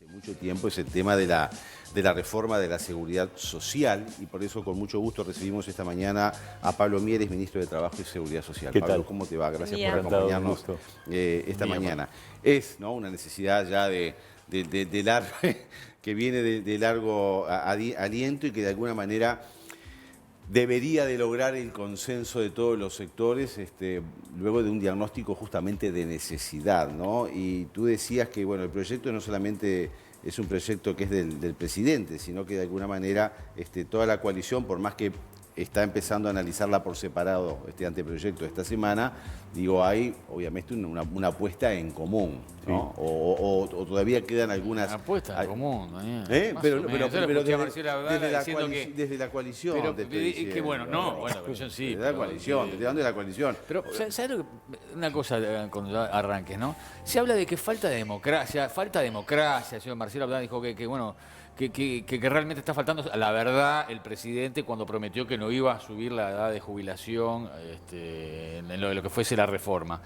hace mucho tiempo es el tema de la reforma de la seguridad social, y por eso con mucho gusto recibimos esta mañana a Pablo Mieres, ministro de Trabajo y Seguridad Social. ¿Qué Pablo, tal? ¿cómo te va? Gracias Bien. por acompañarnos esta Bien, mañana. Es, ¿no?, una necesidad ya que viene de largo aliento y que de alguna manera debería de lograr el consenso de todos los sectores, luego de un diagnóstico justamente de necesidad, ¿no? Y tú decías que, bueno, el proyecto no solamente es un proyecto que es del presidente, sino que de alguna manera toda la coalición, por más que está empezando a analizarla por separado este anteproyecto esta semana, digo, hay obviamente una apuesta en común, ¿no? Sí. O todavía quedan algunas... Una apuesta en común, Daniel. Pero desde desde la coalición. Pero te estoy diciendo. que bueno, no, bueno, la coalición sí. Desde la coalición, te estoy dando de la coalición. Pero, ¿sabes lo que? Una cosa cuando arranques, ¿no? Se habla de que falta democracia, el señor Marcelo Abdala dijo que bueno, que realmente está faltando a la verdad el presidente cuando prometió que no iba a subir la edad de jubilación en lo que fuese la reforma.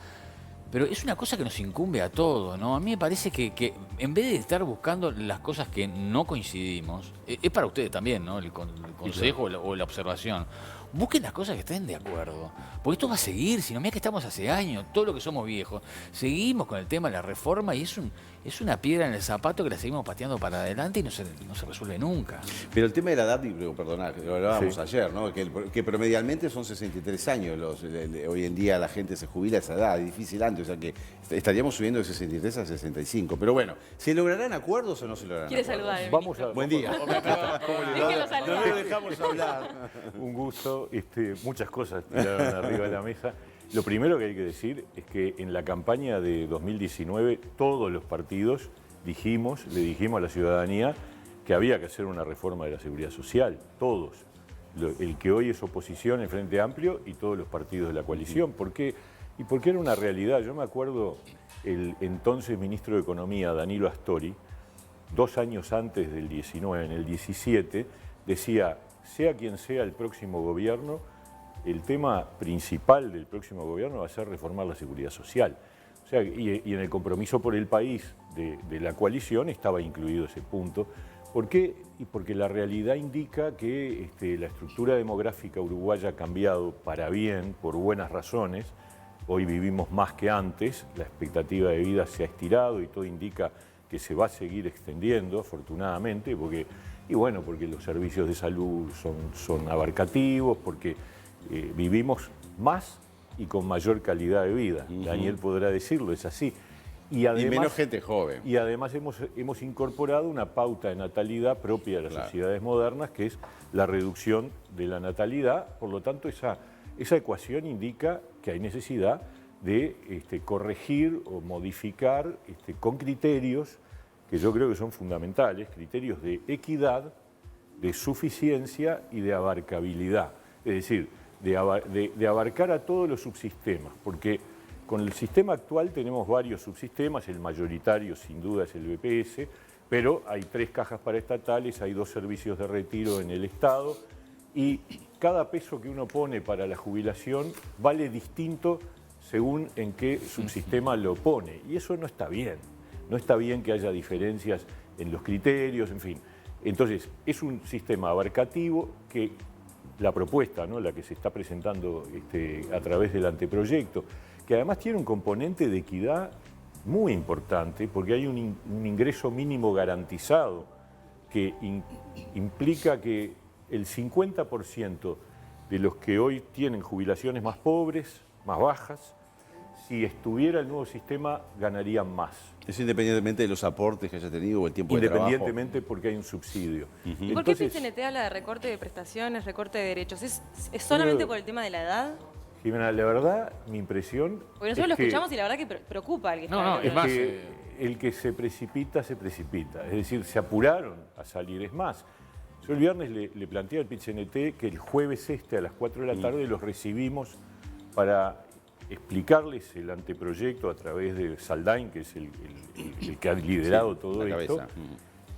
Pero es una cosa que nos incumbe a todos, ¿no? A mí me parece que en vez de estar buscando las cosas que no coincidimos, es para ustedes también, ¿no? El consejo o la observación. Busquen las cosas que estén de acuerdo. Porque esto va a seguir, si no, mira que estamos hace años, todos los que somos viejos. Seguimos con el tema de la reforma y es una piedra en el zapato que la seguimos pateando para adelante y no se resuelve nunca. Pero el tema de la edad, perdoná, que lo hablábamos Sí. ayer, ¿no? Que promedialmente son 63 años. Hoy en día la gente se jubila a esa edad, es difícil antes, o sea que estaríamos subiendo de 63 a 65. Pero bueno, ¿se lograrán acuerdos o no se lograrán ¿Quiere acuerdos? saludar? Vamos a, Buen día. Déjelo saludar. No lo dejamos hablar. Un gusto, muchas cosas tiraron arriba de la mesa. Lo primero que hay que decir es que en la campaña de 2019 todos los partidos le dijimos a la ciudadanía que había que hacer una reforma de la seguridad social, todos. El que hoy es oposición, el Frente Amplio y todos los partidos de la coalición. ¿Por qué? Y porque era una realidad. Yo me acuerdo el entonces ministro de Economía, Danilo Astori, 2 años antes del 19, en el 17, decía, sea quien sea el próximo gobierno, el tema principal del próximo gobierno va a ser reformar la seguridad social. O sea, y en el compromiso por el país de la coalición estaba incluido ese punto. ¿Por qué? Y porque la realidad indica que la estructura demográfica uruguaya ha cambiado para bien, por buenas razones. Hoy vivimos más que antes, la expectativa de vida se ha estirado y todo indica que se va a seguir extendiendo, afortunadamente, porque los servicios de salud son abarcativos, porque vivimos más y con mayor calidad de vida. Daniel podrá decirlo, es así. Y menos gente joven. Y además hemos incorporado una pauta de natalidad propia de las sociedades modernas, que es la reducción de la natalidad. Por lo tanto, esa ecuación indica que hay necesidad de corregir o modificar con criterios que yo creo que son fundamentales, criterios de equidad, de suficiencia y de abarcabilidad. Es decir, de abarcar a todos los subsistemas, porque con el sistema actual tenemos varios subsistemas, el mayoritario sin duda es el BPS, pero hay 3 cajas paraestatales, hay 2 servicios de retiro en el Estado y cada peso que uno pone para la jubilación vale distinto según en qué subsistema lo pone. Y eso no está bien. No está bien que haya diferencias en los criterios, en fin. Entonces, es un sistema abarcativo que la propuesta, ¿no?, la que se está presentando a través del anteproyecto, que además tiene un componente de equidad muy importante, porque hay un ingreso mínimo garantizado que implica que el 50% de los que hoy tienen jubilaciones más pobres, más bajas, si estuviera el nuevo sistema, ganarían más. Es independientemente de los aportes que haya tenido o el tiempo de trabajo. Independientemente porque hay un subsidio. ¿Por qué PCNT habla de recorte de prestaciones, recorte de derechos? ¿Es solamente por el tema de la edad? Jimena, la verdad, mi impresión Porque nosotros lo escuchamos y la verdad que preocupa al que está es más, que el que se precipita, se precipita. Es decir, se apuraron a salir. Es más, yo el viernes le planteé al PCNT que el jueves a las 4 de la tarde los recibimos para explicarles el anteproyecto a través de Saldain, que es el que ha liderado todo esto,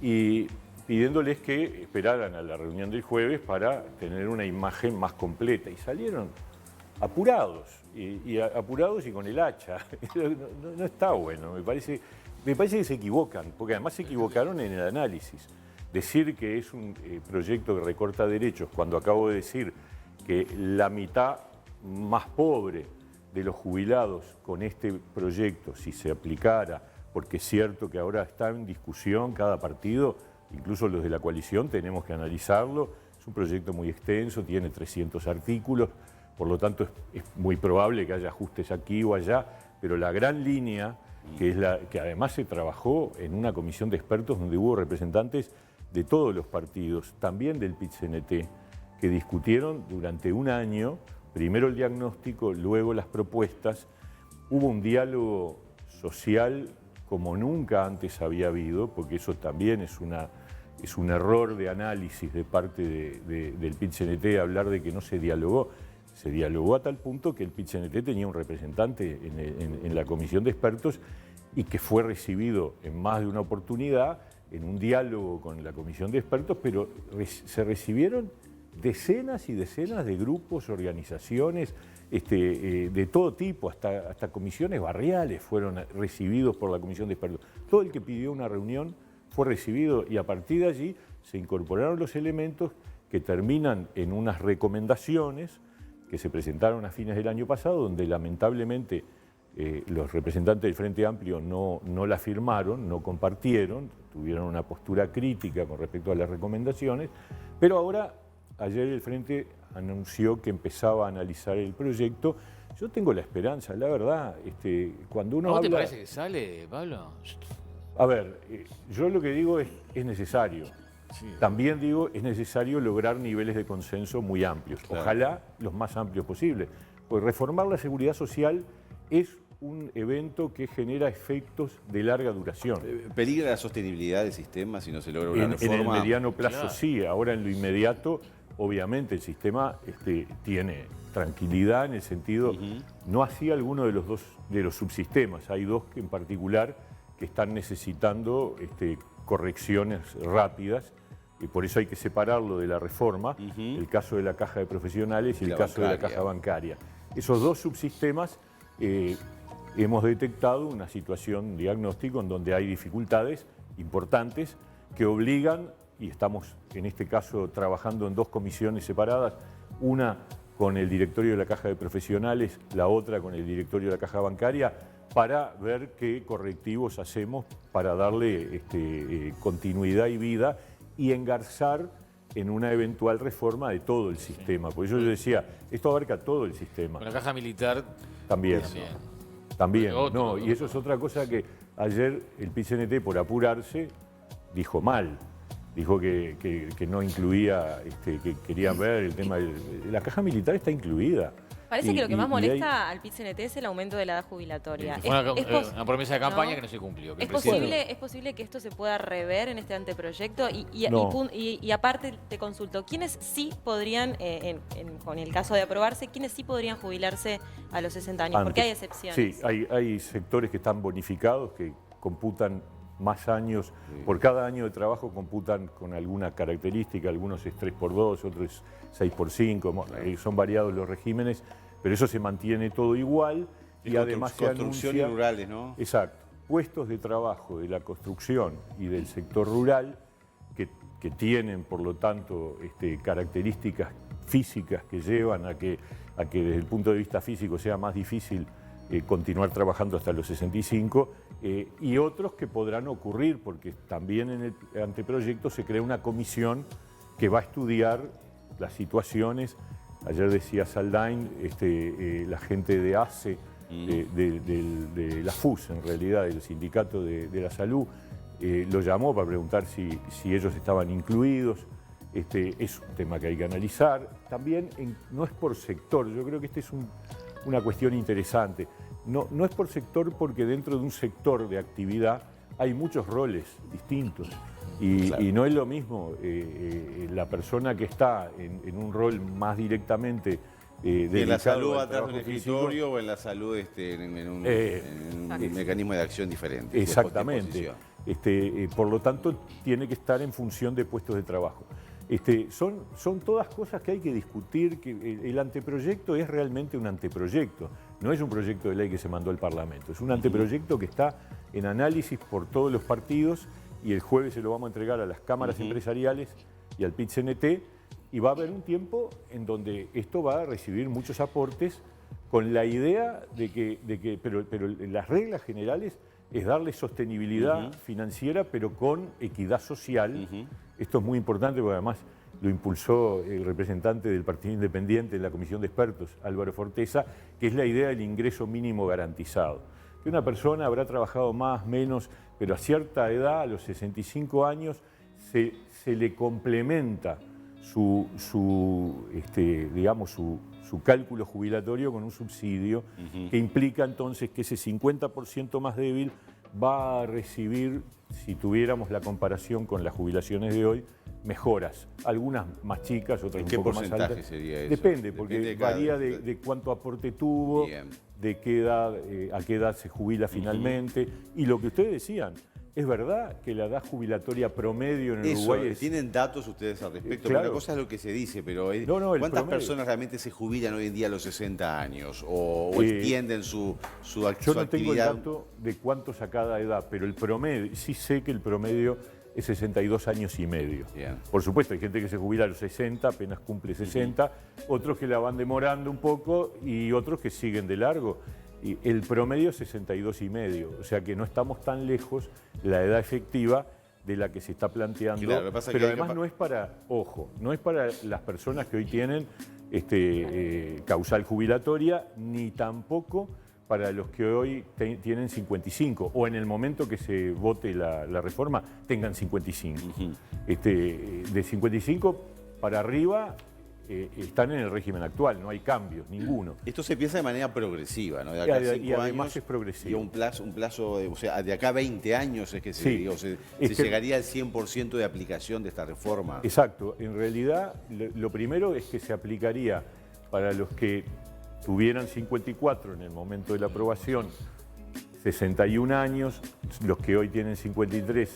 y pidiéndoles que esperaran a la reunión del jueves para tener una imagen más completa. Y salieron apurados, apurados y con el hacha. No está bueno, me parece me parece que se equivocan, porque además se equivocaron en el análisis. Decir que es un proyecto que recorta derechos, cuando acabo de decir que la mitad más pobre de los jubilados con este proyecto, si se aplicara, porque es cierto que ahora está en discusión cada partido, incluso los de la coalición, tenemos que analizarlo. Es un proyecto muy extenso, tiene 300 artículos, por lo tanto es muy probable que haya ajustes aquí o allá, pero la gran línea, que es la que además se trabajó en una comisión de expertos donde hubo representantes de todos los partidos, también del PIT-CNT, que discutieron durante un año, primero el diagnóstico, luego las propuestas. Hubo un diálogo social como nunca antes había habido, porque eso también es un error de análisis de parte del PIT-CNT hablar de que no se dialogó. Se dialogó a tal punto que el PIT-CNT tenía un representante en la comisión de expertos y que fue recibido en más de una oportunidad en un diálogo con la comisión de expertos, pero se recibieron decenas y decenas de grupos, organizaciones, de todo tipo, hasta comisiones barriales fueron recibidos por la comisión de expertos. Todo el que pidió una reunión fue recibido y a partir de allí se incorporaron los elementos que terminan en unas recomendaciones que se presentaron a fines del año pasado, donde lamentablemente los representantes del Frente Amplio no la firmaron, no compartieron, tuvieron una postura crítica con respecto a las recomendaciones, pero ahora, ayer el Frente anunció que empezaba a analizar el proyecto. Yo tengo la esperanza, la verdad, cuando uno habla... ¿Cómo te parece que sale, Pablo? A ver, yo lo que digo es necesario. Sí. También digo, es necesario lograr niveles de consenso muy amplios, claro. Ojalá los más amplios posibles. Pues reformar la seguridad social es un evento que genera efectos de larga duración. ¿Peligra la sostenibilidad del sistema si no se logra una reforma? En el mediano plazo, claro. Sí, ahora en lo inmediato, obviamente el sistema tiene tranquilidad en el sentido, no así alguno de los subsistemas, hay dos en particular que están necesitando correcciones rápidas, y por eso hay que separarlo de la reforma, el caso de la caja de profesionales y el caso de la caja bancaria. Esos dos subsistemas hemos detectado una situación diagnóstico en donde hay dificultades importantes que obligan, y estamos en este caso trabajando en dos comisiones separadas, una con el directorio de la caja de profesionales, la otra con el directorio de la caja bancaria, para ver qué correctivos hacemos para darle continuidad y vida y engarzar en una eventual reforma de todo el sistema. Por eso yo decía, esto abarca todo el sistema. Con la caja militar también. También. No, y eso es otra cosa que ayer el PIT-CNT, por apurarse, dijo mal. Dijo que no incluía, que querían ver el tema de la caja militar está incluida. Parece que lo que más molesta al PIT-CNT es el aumento de la edad jubilatoria. Fue una promesa de campaña que no se cumplió. ¿Es posible que esto se pueda rever en este anteproyecto? Y aparte te consulto, ¿quiénes sí podrían, con el caso de aprobarse, quiénes sí podrían jubilarse a los 60 años? Porque hay excepciones. Sí, hay sectores que están bonificados, que computan más años, por cada año de trabajo computan con alguna característica, algunos es 3x2, otros es 6x5, son variados los regímenes, pero eso se mantiene todo igual y además se construcción anuncia, y rurales, ¿no? Exacto, puestos de trabajo de la construcción y del sector rural que tienen, por lo tanto, características físicas que llevan a que desde el punto de vista físico sea más difícil continuar trabajando hasta los 65, y otros que podrán ocurrir, porque también en el anteproyecto se crea una comisión que va a estudiar las situaciones. Ayer decía Saldain, la gente de ACE, de la FUS en realidad, del Sindicato de la Salud, lo llamó para preguntar si ellos estaban incluidos. Es un tema que hay que analizar. También no es por sector, yo creo que esta es una cuestión interesante. No es por sector porque dentro de un sector de actividad hay muchos roles distintos y no es lo mismo la persona que está en un rol más directamente en la salud atrás de un escritorio o en la salud en un mecanismo de acción diferente. Exactamente. Por lo tanto, tiene que estar en función de puestos de trabajo. Son todas cosas que hay que discutir, que el anteproyecto es realmente un anteproyecto. no es un proyecto de ley que se mandó al Parlamento, es un anteproyecto que está en análisis por todos los partidos y el jueves se lo vamos a entregar a las cámaras empresariales y al PIT-CNT, y va a haber un tiempo en donde esto va a recibir muchos aportes con la idea de que pero las reglas generales es darle sostenibilidad financiera, pero con equidad social. Esto es muy importante porque además lo impulsó el representante del Partido Independiente en la Comisión de Expertos, Álvaro Forteza, que es la idea del ingreso mínimo garantizado. Que una persona habrá trabajado más, menos, pero a cierta edad, a los 65 años, se le complementa su cálculo jubilatorio con un subsidio que implica entonces que ese 50% más débil va a recibir, si tuviéramos la comparación con las jubilaciones de hoy, mejoras. Algunas más chicas, otras un poco más altas. ¿Qué porcentaje sería eso? Depende, porque varía de cuánto aporte tuvo, de qué edad, a qué edad se jubila finalmente. Y lo que ustedes decían, ¿es verdad que la edad jubilatoria promedio en Uruguay es...? ¿Tienen datos ustedes al respecto? Claro. Una cosa es lo que se dice, pero ¿cuántas promedio. personas realmente se jubilan hoy en día a los 60 años? ¿O extienden su actividad? Yo no tengo el dato de cuántos a cada edad, pero el promedio, sí sé que el promedio es 62 años y medio. Bien. Por supuesto, hay gente que se jubila a los 60, apenas cumple 60, otros que la van demorando un poco y otros que siguen de largo. Y el promedio es 62 y medio, o sea que no estamos tan lejos de la edad efectiva de la que se está planteando. Claro, lo que pasa pero que además no es para, ojo, no es para las personas que hoy tienen causal jubilatoria, ni tampoco para los que hoy tienen 55, o en el momento que se vote la reforma tengan 55. De 55 para arriba están en el régimen actual, no hay cambios, ninguno. Esto se piensa de manera progresiva, ¿no? De acá a 5 y además años, es progresivo. Y un plazo o sea, de acá a 20 años es que se llegaría al 100% de aplicación de esta reforma. Exacto. En realidad, lo primero es que se aplicaría para los que tuvieran 54 en el momento de la aprobación, 61 años, los que hoy tienen 53,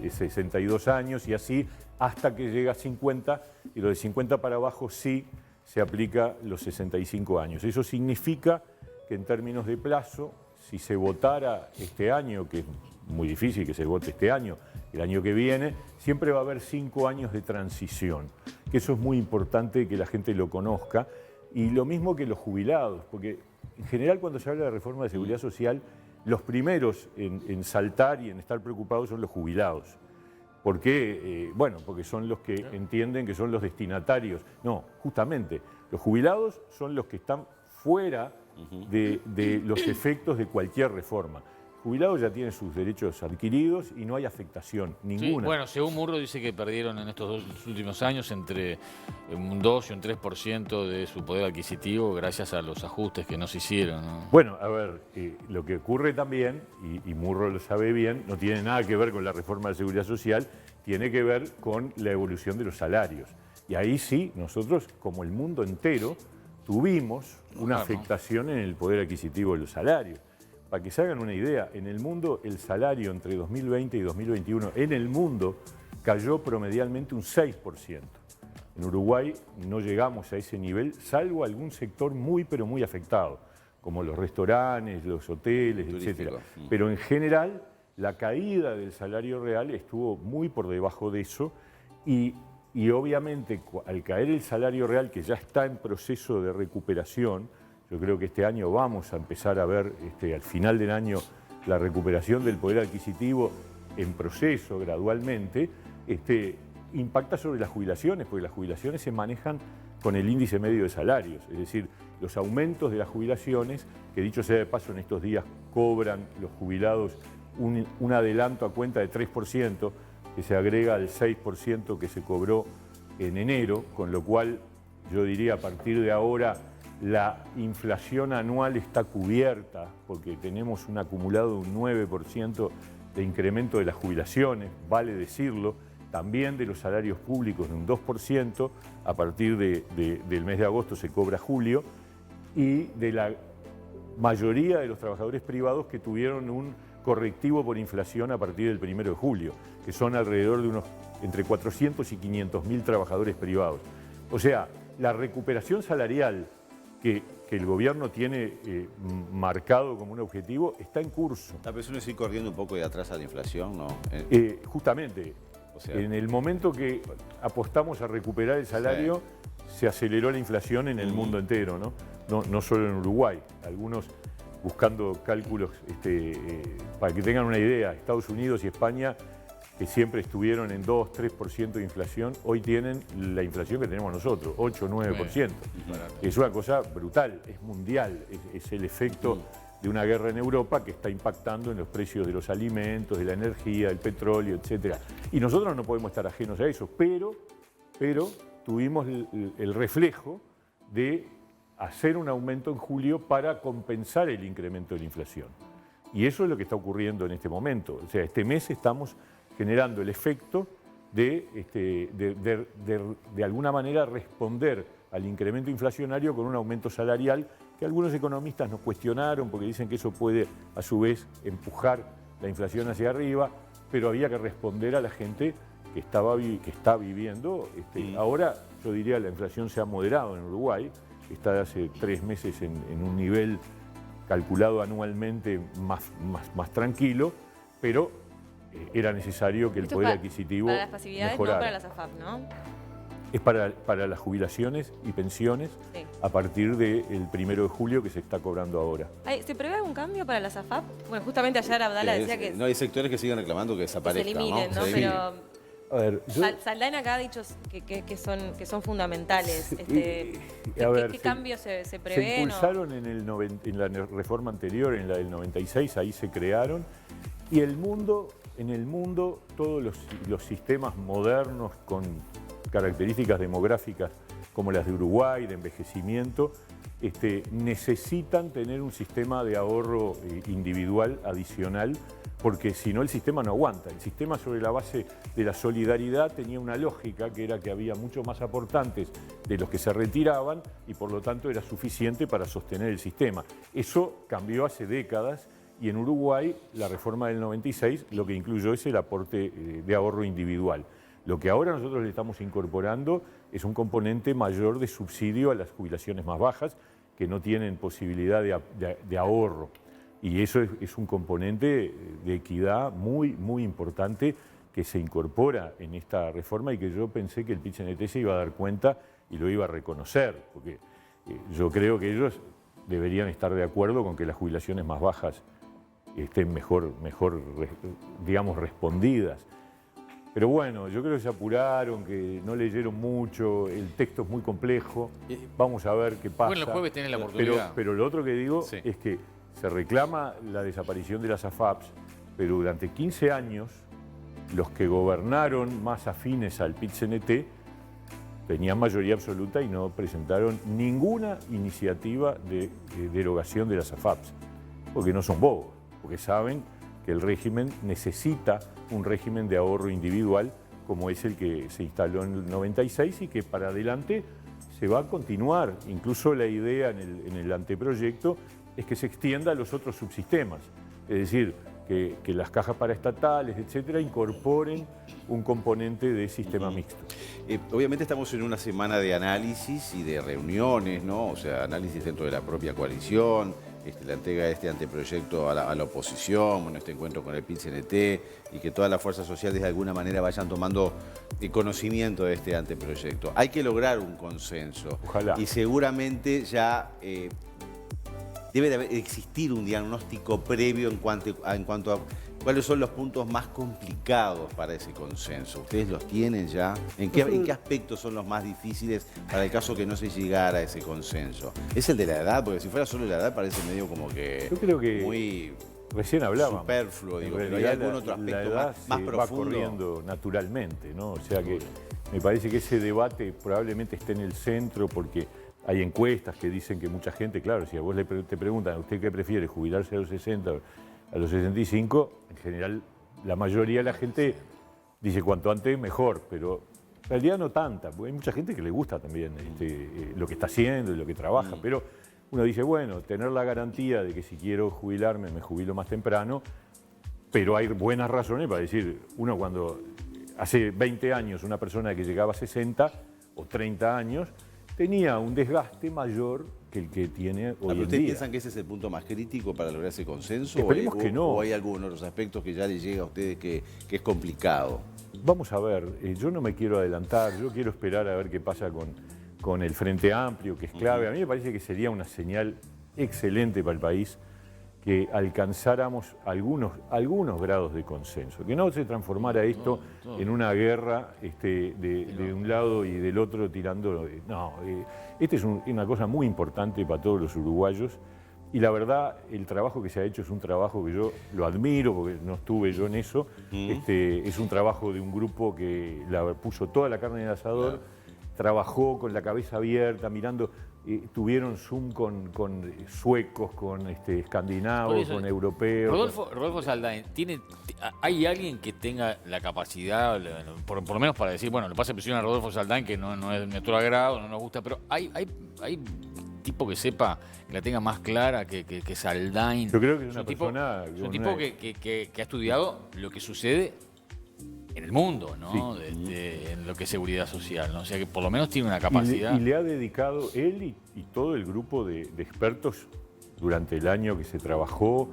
62 años y así hasta que llega a 50, y los de 50 para abajo sí se aplica los 65 años. Eso significa que en términos de plazo, si se votara este año, que es muy difícil que se vote este año, el año que viene, siempre va a haber 5 años de transición, que eso es muy importante que la gente lo conozca, y lo mismo que los jubilados, porque en general cuando se habla de reforma de seguridad social, los primeros en saltar y en estar preocupados son los jubilados. ¿Por qué? Porque son los que entienden que son los destinatarios. No, justamente, los jubilados son los que están fuera de los efectos de cualquier reforma. El jubilado ya tiene sus derechos adquiridos y no hay afectación ninguna. Sí, bueno, según Murro dice que perdieron en estos 2 últimos años entre un 2 y un 3% de su poder adquisitivo gracias a los ajustes que no se hicieron, ¿no? Bueno, a ver, lo que ocurre también, y Murro lo sabe bien, no tiene nada que ver con la reforma de seguridad social, tiene que ver con la evolución de los salarios. Y ahí sí, nosotros, como el mundo entero, tuvimos una afectación en el poder adquisitivo de los salarios. Para que se hagan una idea, en el mundo el salario entre 2020 y 2021 en el mundo cayó promedialmente un 6%. En Uruguay no llegamos a ese nivel, salvo algún sector muy pero muy afectado, como los restaurantes, los hoteles, etc. Pero en general la caída del salario real estuvo muy por debajo de eso y obviamente al caer el salario real, que ya está en proceso de recuperación, yo creo que este año vamos a empezar a ver, al final del año, la recuperación del poder adquisitivo en proceso gradualmente, impacta sobre las jubilaciones, porque las jubilaciones se manejan con el índice medio de salarios, es decir, los aumentos de las jubilaciones, que dicho sea de paso en estos días cobran los jubilados un adelanto a cuenta de 3%, que se agrega al 6% que se cobró en enero, con lo cual yo diría a partir de ahora la inflación anual está cubierta porque tenemos un acumulado de un 9% de incremento de las jubilaciones, vale decirlo, también de los salarios públicos de un 2%, a partir del mes de agosto se cobra julio, y de la mayoría de los trabajadores privados que tuvieron un correctivo por inflación a partir del 1 de julio, que son alrededor de unos entre 400 y 500 mil trabajadores privados. O sea, la recuperación salarial que que el gobierno tiene marcado como un objetivo está en curso. La presión es ir corriendo un poco de atrás a la inflación, ¿no? Justamente, O sea, en el momento que apostamos a recuperar el salario, se aceleró la inflación en el mundo entero, ¿no? No solo en Uruguay. Algunos buscando cálculos, para que tengan una idea, Estados Unidos y España, que siempre estuvieron en 2-3% de inflación, hoy tienen la inflación que tenemos nosotros, 8-9%. Es una cosa brutal, es mundial, es el efecto de una guerra en Europa que está impactando en los precios de los alimentos, de la energía, del petróleo, etc. Y nosotros no podemos estar ajenos a eso, pero tuvimos el reflejo de hacer un aumento en julio para compensar el incremento de la inflación. Y eso es lo que está ocurriendo en este momento. O sea, este mes estamos generando el efecto de alguna manera responder al incremento inflacionario con un aumento salarial que algunos economistas nos cuestionaron porque dicen que eso puede a su vez empujar la inflación hacia arriba, pero había que responder a la gente que está viviendo. Ahora yo diría que la inflación se ha moderado en Uruguay, está de hace 3 meses en un nivel calculado anualmente más tranquilo, pero era necesario que el poder adquisitivo para las pasividades, mejorara. no para las AFAP, ¿no? Es para las jubilaciones y pensiones a partir del 1 de julio que se está cobrando ahora. ¿Se prevé algún cambio para las AFAP? Bueno, justamente ayer Abdala decía que no hay sectores que siguen reclamando que desaparezcan, se eliminen, ¿no? Se Pero a ver, Saldaña acá ha dicho que son fundamentales. ¿Qué cambios se prevén? Se impulsaron en la reforma anterior, en la del 96, ahí se crearon. Y en el mundo, todos los sistemas modernos con características demográficas como las de Uruguay, de envejecimiento, necesitan tener un sistema de ahorro individual adicional, porque si no el sistema no aguanta. El sistema sobre la base de la solidaridad tenía una lógica que era que había muchos más aportantes de los que se retiraban y por lo tanto era suficiente para sostener el sistema. Eso cambió hace décadas y en Uruguay la reforma del 96 lo que incluyó es el aporte de ahorro individual. Lo que ahora nosotros le estamos incorporando es un componente mayor de subsidio a las jubilaciones más bajas que no tienen posibilidad de ahorro. Y eso es un componente de equidad muy, muy importante que se incorpora en esta reforma y que yo pensé que el PIT-CNT se iba a dar cuenta y lo iba a reconocer, porque yo creo que ellos deberían estar de acuerdo con que las jubilaciones más bajas estén mejor digamos, respondidas. Pero bueno, yo creo que se apuraron, que no leyeron mucho, el texto es muy complejo, vamos a ver qué pasa. Bueno, el jueves tienen la oportunidad. Pero lo otro que digo es que se reclama la desaparición de las AFAPs, pero durante 15 años los que gobernaron más afines al PIT-CNT tenían mayoría absoluta y no presentaron ninguna iniciativa de derogación de las AFAPs, porque no son bobos, porque saben que el régimen necesita un régimen de ahorro individual como es el que se instaló en el 96 y que para adelante se va a continuar. Incluso la idea en el anteproyecto es que se extienda a los otros subsistemas, es decir, que las cajas paraestatales, etcétera, incorporen un componente de sistema mixto. Obviamente estamos en una semana de análisis y de reuniones, ¿no? O sea, análisis dentro de la propia coalición, la entrega de este anteproyecto a la oposición, bueno, este encuentro con el PIT-CNT y que todas las fuerzas sociales de alguna manera vayan tomando conocimiento de este anteproyecto. Hay que lograr un consenso. Ojalá. Y seguramente ya debe de existir un diagnóstico previo en cuanto a cuáles son los puntos más complicados para ese consenso. ¿Ustedes los tienen ya? ¿En qué aspectos son los más difíciles para el caso que no se llegara a ese consenso? ¿Es el de la edad? Porque si fuera solo la edad parece medio como que, yo creo que muy recién hablábamos. Superfluo, digo, pero hay algún otro aspecto más profundo. Va corriendo naturalmente, ¿no? O sea que me parece que ese debate probablemente esté en el centro porque hay encuestas que dicen que mucha gente, claro, si a vos te preguntan, ¿a usted qué prefiere, jubilarse a los 60 a los 65? En general, la mayoría de la gente dice cuanto antes mejor, pero en realidad no tanta, porque hay mucha gente que le gusta también lo que está haciendo y lo que trabaja, pero uno dice, bueno, tener la garantía de que si quiero jubilarme, me jubilo más temprano, pero hay buenas razones para decir, uno cuando hace 20 años una persona que llegaba a 60 o 30 años, tenía un desgaste mayor que el que tiene hoy en ¿Ustedes día. piensan que ese es el punto más crítico para lograr ese consenso? Esperemos que no. ¿O hay algunos de los aspectos que ya les llega a ustedes que es complicado? Vamos a ver, yo no me quiero adelantar, yo quiero esperar a ver qué pasa con el Frente Amplio, que es clave. A mí me parece que sería una señal excelente para el país que alcanzáramos algunos grados de consenso, que no se transformara esto en una guerra de un lado y del otro tirando. No, esta es una cosa muy importante para todos los uruguayos y la verdad el trabajo que se ha hecho es un trabajo que yo lo admiro porque no estuve yo en eso. Es un trabajo de un grupo que puso toda la carne en el asador, trabajó con la cabeza abierta, mirando. Tuvieron Zoom con suecos, con escandinavos, con europeos. Rodolfo Saldain, ¿hay alguien que tenga la capacidad, por lo menos para decir, bueno, le pasa presión a Rodolfo Saldain, que no es de nuestro agrado, no nos gusta, pero hay tipo que sepa, que la tenga más clara que Saldain? Yo creo que es una persona... Es un tipo que ha estudiado lo que sucede en el mundo, ¿no? Sí. En lo que es seguridad social, ¿no? O sea que por lo menos tiene una capacidad. Y le ha dedicado él y todo el grupo de expertos durante el año que se trabajó,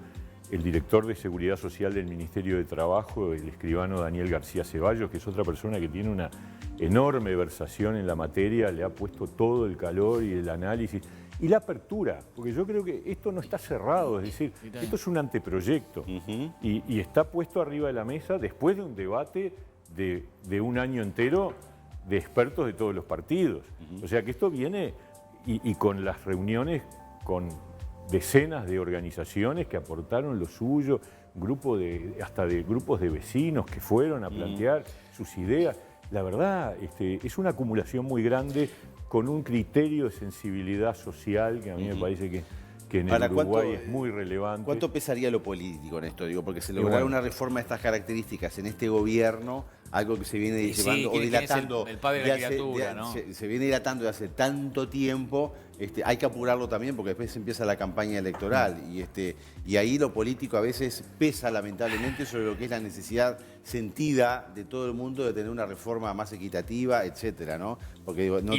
el director de Seguridad Social del Ministerio de Trabajo, el escribano Daniel García Ceballos, que es otra persona que tiene una enorme versación en la materia, le ha puesto todo el calor y el análisis. Y la apertura, porque yo creo que esto no está cerrado, es decir, esto es un anteproyecto y está puesto arriba de la mesa después de un debate de un año entero de expertos de todos los partidos. O sea que esto viene y con las reuniones con decenas de organizaciones que aportaron lo suyo, hasta de grupos de vecinos que fueron a plantear sus ideas. La verdad, es una acumulación muy grande con un criterio de sensibilidad social que a mí me parece que en el Uruguay es muy relevante. ¿Cuánto pesaría lo político en esto? Digo, porque se logrará una reforma de estas características en este gobierno, algo que se viene llevando o dilatando. El padre de la criatura, ¿no? Se viene dilatando de hace tanto tiempo. Hay que apurarlo también porque después empieza la campaña electoral y ahí lo político a veces pesa lamentablemente sobre lo que es la necesidad sentida de todo el mundo de tener una reforma más equitativa, etcétera, ¿no? Porque digo, no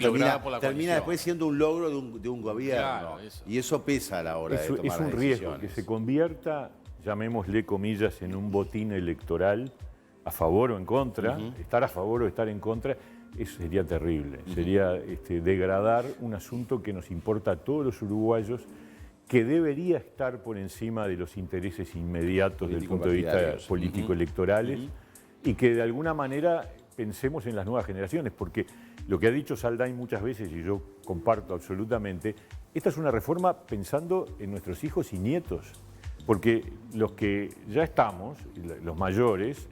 termina después siendo un logro de un gobierno. Claro, y eso pesa a la hora de tomar Es un riesgo que se convierta, llamémosle comillas, en un botín electoral a favor o en contra, estar a favor o estar en contra. Eso sería terrible, sería degradar un asunto que nos importa a todos los uruguayos, que debería estar por encima de los intereses inmediatos desde el punto de vista político-electorales y que de alguna manera pensemos en las nuevas generaciones, porque lo que ha dicho Saldain muchas veces, y yo comparto absolutamente, esta es una reforma pensando en nuestros hijos y nietos. Porque los que ya estamos, los mayores,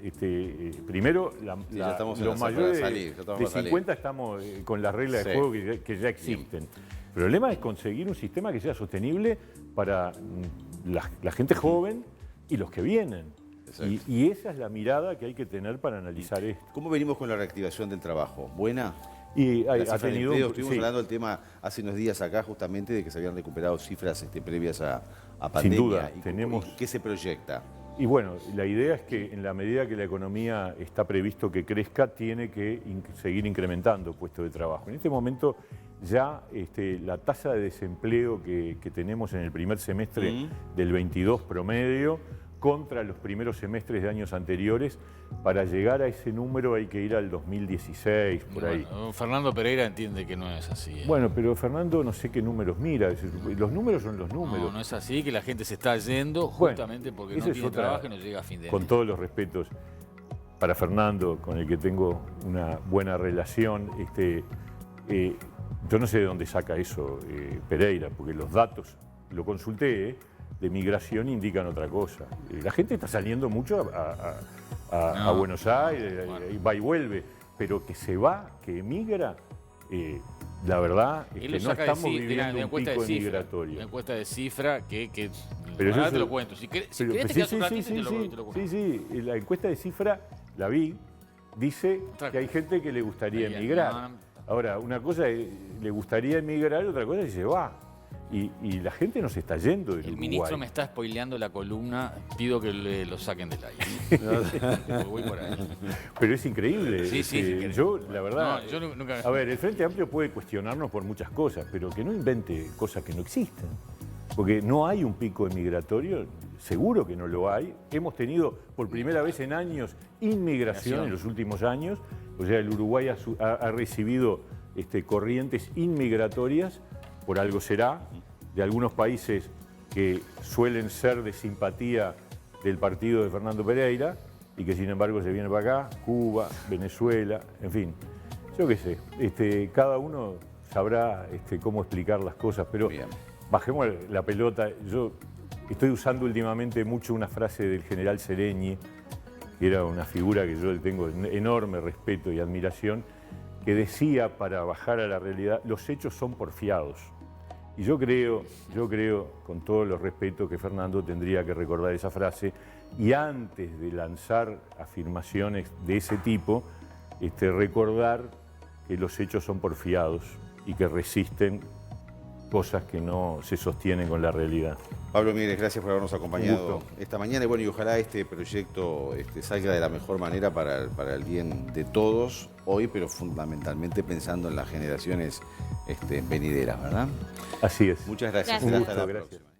primero los mayores de 50 estamos con las reglas de juego que ya existen. El problema es conseguir un sistema que sea sostenible para la gente joven y los que vienen. Y esa es la mirada que hay que tener para analizar esto. ¿Cómo venimos con la reactivación del trabajo? ¿Buena? Y ha tenido, estuvimos hablando del tema hace unos días acá justamente de que se habían recuperado cifras previas a pandemia. Sin duda, ¿Qué se proyecta? Y bueno, la idea es que en la medida que la economía está previsto que crezca, tiene que seguir incrementando puestos de trabajo. En este momento ya la tasa de desempleo que tenemos en el primer semestre del 22 promedio contra los primeros semestres de años anteriores, para llegar a ese número hay que ir al 2016, por ahí. Fernando Pereira entiende que no es así. Bueno, pero Fernando no sé qué números mira, los números son los números. No es así, que la gente se está yendo justamente porque no tiene trabajo y no llega a fin de mes. Con todos los respetos para Fernando, con el que tengo una buena relación, yo no sé de dónde saca eso Pereira, porque los datos, lo consulté, de migración indican otra cosa. La gente está saliendo mucho a Buenos Aires, y va y vuelve, pero que se va, que emigra, la verdad es que no estamos viviendo un pico migratorio. Una encuesta de cifra que pero ahora te lo cuento. Si querés te quedas un ratito y te lo cuento. Sí, la encuesta de cifra, la vi, dice que hay gente que le gustaría emigrar. Ahora, una cosa es, le gustaría emigrar, otra cosa es si se va. y la gente nos está yendo del El Uruguay. ministro me está spoileando la columna, pido que lo saquen del aire. Voy por ahí. Pero es increíble. Sí, sí, es increíble. Yo, la verdad... No, yo nunca... A ver, el Frente Amplio puede cuestionarnos por muchas cosas, pero que no invente cosas que no existen. Porque no hay un pico migratorio, seguro que no lo hay. Hemos tenido por primera vez en años inmigración en los últimos años. O sea, el Uruguay ha recibido corrientes inmigratorias, por algo será, de algunos países que suelen ser de simpatía del partido de Fernando Pereira y que sin embargo se vienen para acá, Cuba, Venezuela, en fin. Yo qué sé, cada uno sabrá cómo explicar las cosas, pero Bien. bajemos la pelota. Yo estoy usando últimamente mucho una frase del general Seregni, que era una figura que yo le tengo enorme respeto y admiración, que decía, para bajar a la realidad, los hechos son porfiados. Y yo creo, con todos los respetos, que Fernando tendría que recordar esa frase y antes de lanzar afirmaciones de ese tipo, recordar que los hechos son porfiados y que resisten cosas que no se sostienen con la realidad. Pablo Mieres, gracias por habernos acompañado gusto. esta mañana y bueno, y ojalá este proyecto salga de la mejor manera para el bien de todos hoy, pero fundamentalmente pensando en las generaciones venideras, ¿verdad? Así es. Muchas gracias. Gracias. Hasta la Gracias. próxima.